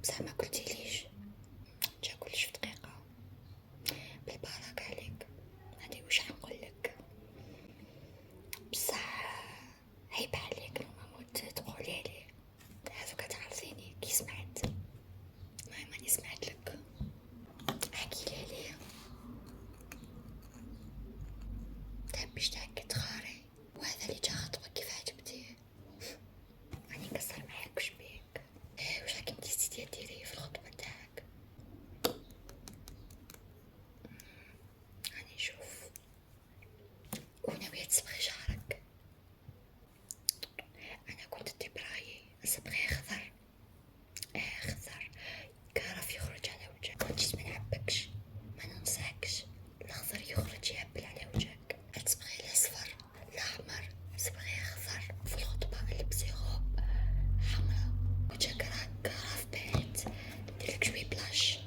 بصح ما قلتيليش، جا كلش في دقيقة. بالبركة عليك، هادي واش حنقولك، بصح عيب عليك لو ما موت تقولي عليه. هذوك تعرفيني كي سمعت، المهم راني سمعتلك، احكيلي عليه. تحبيش تهكي تخاري، وهذا اللي جا خطبك كيف عجبتيه؟ راني نقصر معاك وش بيك؟ واش راكي نسيتي ديري في الخطبة تاعك؟ راني نشوف. وناوية تصبغي شعرك؟ انا كنت برايي صبغيه خضر، خضر كرف يخرج على وجهك، جيت ما نعبكش، ما ننصحكش. الخضر يخرج يهبل على وجهك. تصبغي الاصفر الاحمر، صبغيه خضر في الخطبة، البسي غوب حمرا، وجهك راه كرف باهت، نديرلك شوي بلاش.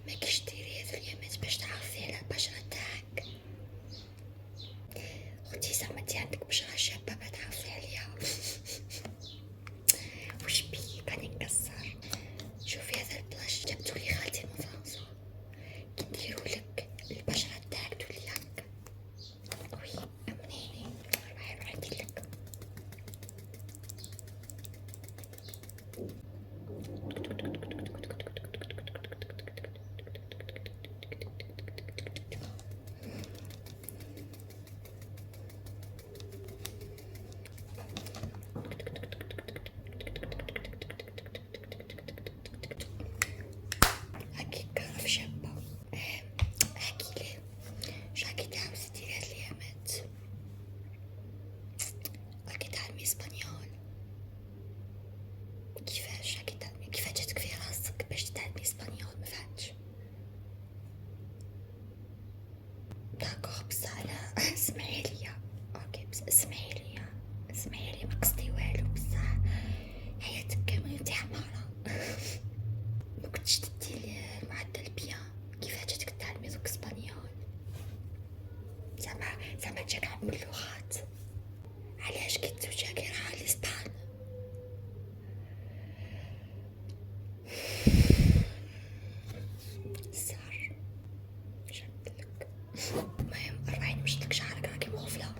ماكيش ديري هذو اليامات باش تعرفي على البشرة تاعك. اختي زعما انتي عندك بشرة شابة ما تعرفي عليها. وش بيك راني نقصر. شوفي هذا البلاش جبتولي خالتي من فرنسا، كي نديرولك البشرة تاعك تولي هكا. وي امنيني، روحي نديرلك. هاكي كرف شابة. احكيلي واش راكي تعاوزي ديري هاد اليامات؟ راكي تعلمي اسبانيول؟ كيفاش راكي تعلمي؟ كيفاش جاتك في راسك باش تتعلمي اسبانيول؟ ما فهمتش. داكوغ بصح لا اسمعيليا، اوكي بس اسمعيليا ما قصدي والو، بصح حياتك كامل انتي حمارة. ما كنتش تدي المعدل بيان، كيفاش جاتك تعلمي دوك اسبانيول؟ زعما جاك عم اللغات، علاش كي تزوجا كي راح لإسبان؟ الزهر شنقولك. المهم روحي نمشطلك شعرك راكي مغفلة.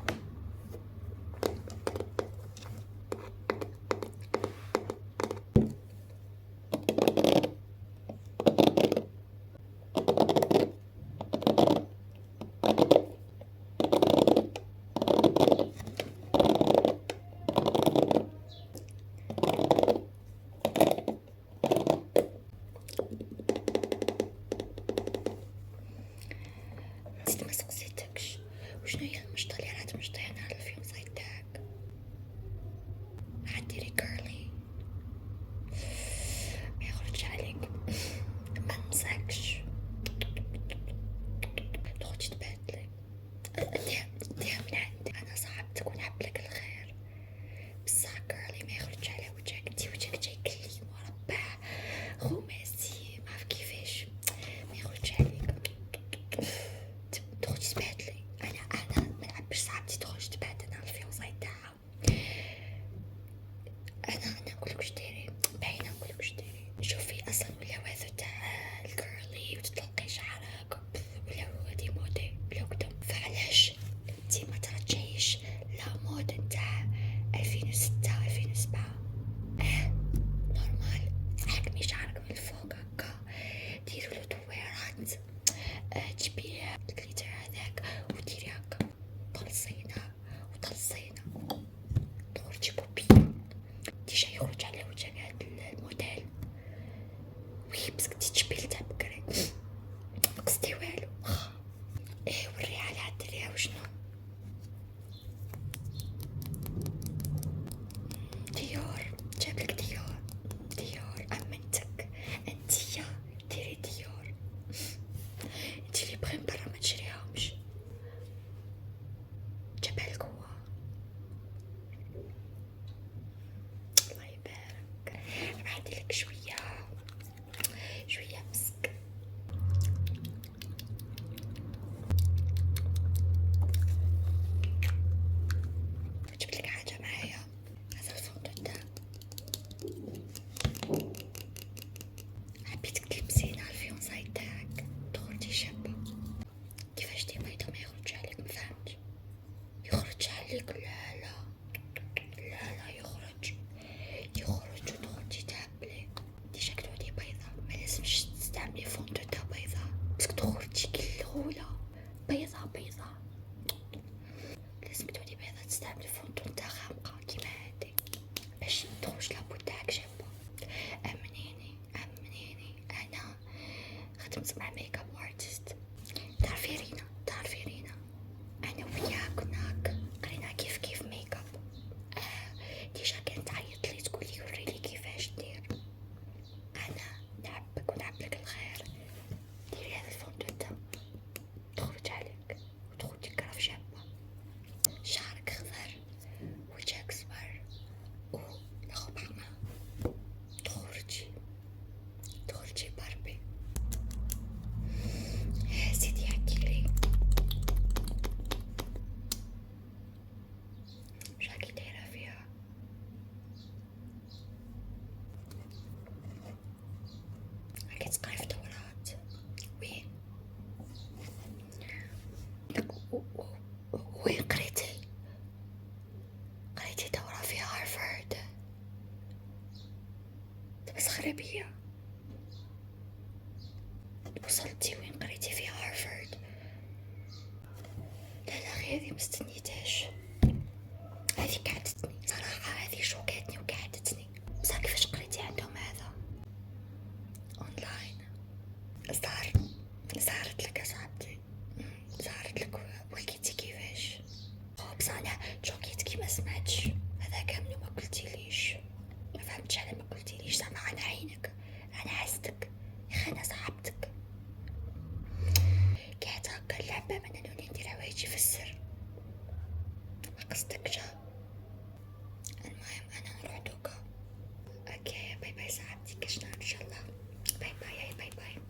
نسيت ما سقسيتكش، وشنو هي المشطة اللي راح تمشطيها نهار الفيونساي تاعك؟ راح ديري كيرلي؟ ما يخرجش عليك، ما ننصحكش تخرجي تبهدلي. ديها من عندي، انا صاحبتك ونحبلك الخير، بصح كيرلي ما يخرجش على وجهك. انتي وجهك جاي كلي مربع خماسي ما عرف كيفاش، ما يخرجش عليك، تخرجي تبهدلي. انا ما نحبش صاحبتي تخرج تبهدل نهار الفيونساي تاعها. انا نقولك واش ديري، باينه نقولك واش ديري. شوفي اصلا ولاو هذو تاع الكيرلي وتطلقي شعرك ولاو هادي مودي ولاو كدا، فعلاش انتي ما ترجعيش لا مود نتاع 2006 2007؟ نورمال، حكمي شعرك من الفوق هكا، ديرولو دويرات، تجيبي الجليتر هذاك وديري هكا طلسينه وطلسينه، تخرجي بوبي. ديجا يخرج على وجهك هاد الموديل. وي بس كنتي تشبيل تاع بكري، مقصدي والو. وريها على عدريها وشنو ديور، جابلك ديور امنتك انتيا، ديري ديور. انتي اللي بغي من برا ما تشريهمش، جابهالك هو. الله يبارك. راح نديرلك شوية مسك. جبتلك حاجة معايا، هذا المغربية. وصلتي وين قريتي في هارفارد؟ لا غير هذه مستنيتهاش، هذه قعدتني صراحة، هذه شوكاتني وقعدتني. بصح كيفاش قريتي عندهم هذا اونلاين؟ صارت لك صاحبتي، صارت لك وحكيتي كيفاش؟ بصح انا جوكيتكي ما سمعتش هذا كامل وما قلتيليش، ما فهمتش على ما قلتيليش. زعما عن عينك، انا حستك يا اخي، انا صاحبتك قاعد هكا اللعبة من انو ندير حوايجي في السر، ما قصدكش. المهم انا نروح دوكا. اوكي باي باي صاحبتي، كشنا ان شاء الله. باي باي باي باي.